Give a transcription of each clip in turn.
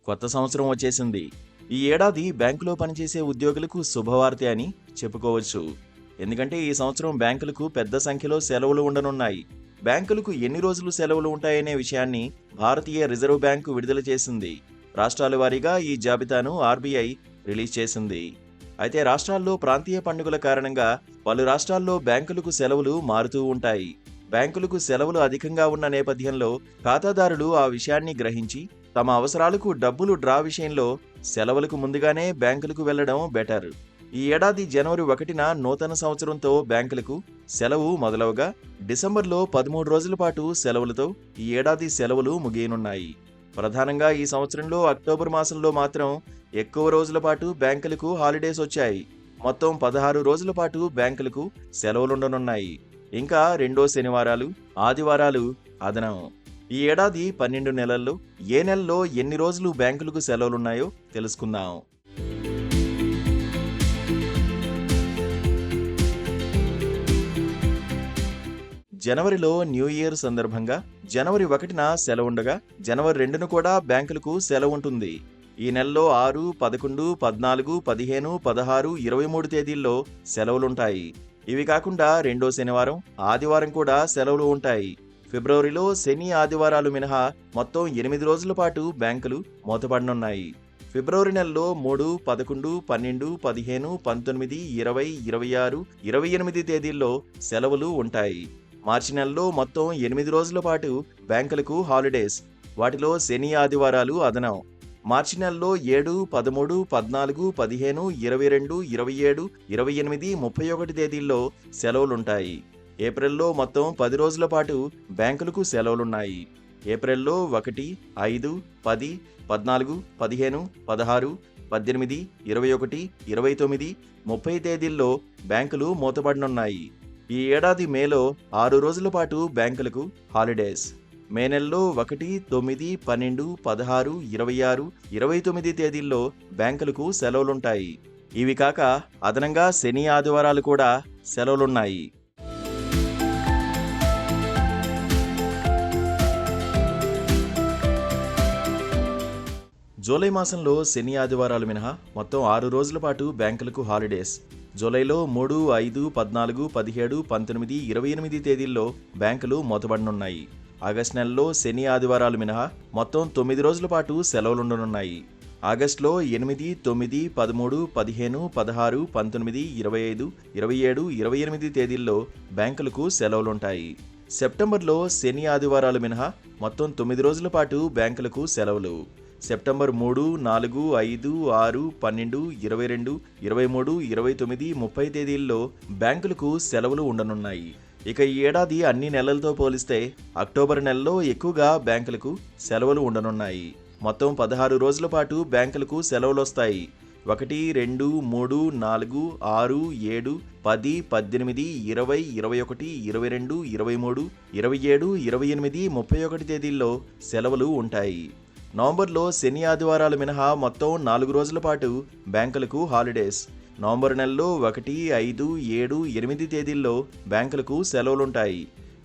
కొత్త సంవత్సరం వచ్చేసింది. ఈ ఏడాది బ్యాంకులో పనిచేసే ఉద్యోగులకు శుభవార్తే అని చెప్పుకోవచ్చు. ఎందుకంటే ఈ సంవత్సరం బ్యాంకులకు పెద్ద సంఖ్యలో సెలవులు ఉండనున్నాయి. బ్యాంకులకు ఎన్ని రోజులు సెలవులు ఉంటాయనే విషయాన్ని భారతీయ రిజర్వ్ బ్యాంకు విడుదల చేసింది. రాష్ట్రాల వారీగా ఈ జాబితాను ఆర్బీఐ రిలీజ్ చేసింది. అయితే రాష్ట్రాల్లో ప్రాంతీయ పండుగల కారణంగా పలు రాష్ట్రాల్లో బ్యాంకులకు సెలవులు మారుతూ ఉంటాయి. బ్యాంకులకు సెలవులు అధికంగా ఉన్న నేపథ్యంలో ఖాతాదారులు ఆ విషయాన్ని గ్రహించి తమ అవసరాలకు డబ్బులు డ్రా విషయంలో సెలవులకు ముందుగానే బ్యాంకులకు వెళ్లడం బెటర్. ఈ ఏడాది జనవరి 1న నూతన సంవత్సరంతో బ్యాంకులకు సెలవు మొదలవగా డిసెంబర్లో 13 రోజుల పాటు సెలవులతో ఈ ఏడాది సెలవులు ముగియనున్నాయి. ప్రధానంగా ఈ సంవత్సరంలో అక్టోబర్ మాసంలో మాత్రం ఎక్కువ రోజుల పాటు బ్యాంకులకు హాలిడేస్ వచ్చాయి. మొత్తం 16 రోజుల పాటు బ్యాంకులకు సెలవులుండనున్నాయి. ఇంకా రెండో శనివారాలు, ఆదివారాలు అదనం. ఈ ఏడాది 12 నెలల్లో ఏ నెలలో ఎన్ని రోజులు బ్యాంకులకు సెలవులున్నాయో తెలుసుకుందాం. జనవరిలో న్యూ ఇయర్ సందర్భంగా జనవరి 1న సెలవుండగా జనవరి 2న కూడా బ్యాంకులకు సెలవు ఉంటుంది. ఈ నెలలో 6, 11, 14, 15, 16, 23 తేదీల్లో సెలవులుంటాయి. ఇవి కాకుండా రెండో శనివారం, ఆదివారం కూడా సెలవులు ఉంటాయి. ఫిబ్రవరిలో శని, ఆదివారాలు మినహా మొత్తం 8 రోజుల పాటు బ్యాంకులు మూతపడనున్నాయి. ఫిబ్రవరి నెలలో 3, 11, 12, 15, 19, 20, 26, 28 తేదీల్లో సెలవులు ఉంటాయి. మార్చి నెలలో మొత్తం 8 రోజుల పాటు బ్యాంకులకు హాలిడేస్. వాటిలో శని, ఆదివారాలు అదనం. మార్చి నెలలో 7, 13, 14, 15, 22, 27, 28, 31 తేదీల్లో సెలవులుంటాయి. ఏప్రిల్లో మొత్తం 10 రోజుల పాటు బ్యాంకులకు సెలవులున్నాయి. ఏప్రిల్లో 1, 5, 10, 14, 15, 16, 18, 21, 29, 30 తేదీల్లో బ్యాంకులు మూతపడనున్నాయి. ఈ ఏడాది మేలో 6 రోజుల పాటు బ్యాంకులకు హాలిడేస్. మే నెలలో 1, 9, 12, 16, 26, 29 తేదీల్లో బ్యాంకులకు సెలవులుంటాయి. ఇవి కాక అదనంగా శని, ఆదివారాలు కూడా సెలవులున్నాయి. జూలై మాసంలో శని, ఆదివారాలు మినహా మొత్తం 6 రోజుల పాటు బ్యాంకులకు హాలిడేస్. జూలైలో 3, 5, 14, 17, 19, 28 తేదీల్లో బ్యాంకులు మూతబడనున్నాయి. ఆగస్టు నెలలో శని, ఆదివారాలు మినహా మొత్తం 9 రోజుల పాటు సెలవులుండనున్నాయి. ఆగస్టులో 8, 9, 13, 15, 16, 19, 25, 27, 28 తేదీల్లో బ్యాంకులకు సెలవులుంటాయి. సెప్టెంబర్లో శని, ఆదివారాలు మినహా మొత్తం 9 రోజుల పాటు బ్యాంకులకు సెలవులు. సెప్టెంబర్ 3, 4, 5, 6, 12, 22, 23, 29, 30 తేదీల్లో బ్యాంకులకు సెలవులు ఉండనున్నాయి. ఇక ఈ ఏడాది అన్ని నెలలతో పోలిస్తే అక్టోబర్ నెలలో ఎక్కువగా బ్యాంకులకు సెలవులు ఉండనున్నాయి. మొత్తం 16 రోజుల పాటు బ్యాంకులకు సెలవులొస్తాయి. 1, 2, 3, 4, 6, 7, 10, 18, 20, 21, 22, 23, 27, 28, 31 తేదీల్లో సెలవులు ఉంటాయి. నవంబర్లో శని, ఆదివారాలు మినహా మొత్తం 4 రోజుల పాటు బ్యాంకులకు హాలిడేస్. నవంబర్ నెలలో 1, 5, 7, 8 తేదీల్లో బ్యాంకులకు సెలవులుంటాయి.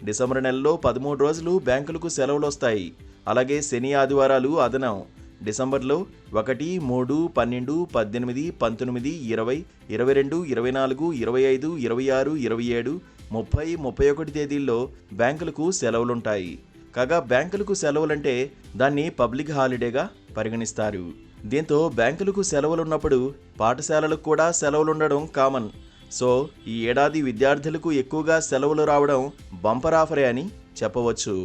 డిసెంబర్ నెలలో 13 రోజులు బ్యాంకులకు సెలవులొస్తాయి. అలాగే శని, ఆదివారాలు అదనం. డిసెంబర్లో 1, 3, 12, 18, 19, 20, 22, 24, 25, 26, 27, 30, 31 తేదీల్లో బ్యాంకులకు సెలవులుంటాయి. కాగా బ్యాంకులకు సెలవులంటే దాన్ని పబ్లిక్ హాలిడేగా పరిగణిస్తారు. దీంతో బ్యాంకులకు సెలవులున్నప్పుడు పాఠశాలలకు కూడా సెలవులుండడం కామన్. సో ఈ ఏడాది విద్యార్థులకు ఎక్కువగా సెలవులు రావడం బంపర్ ఆఫరే అని చెప్పవచ్చు.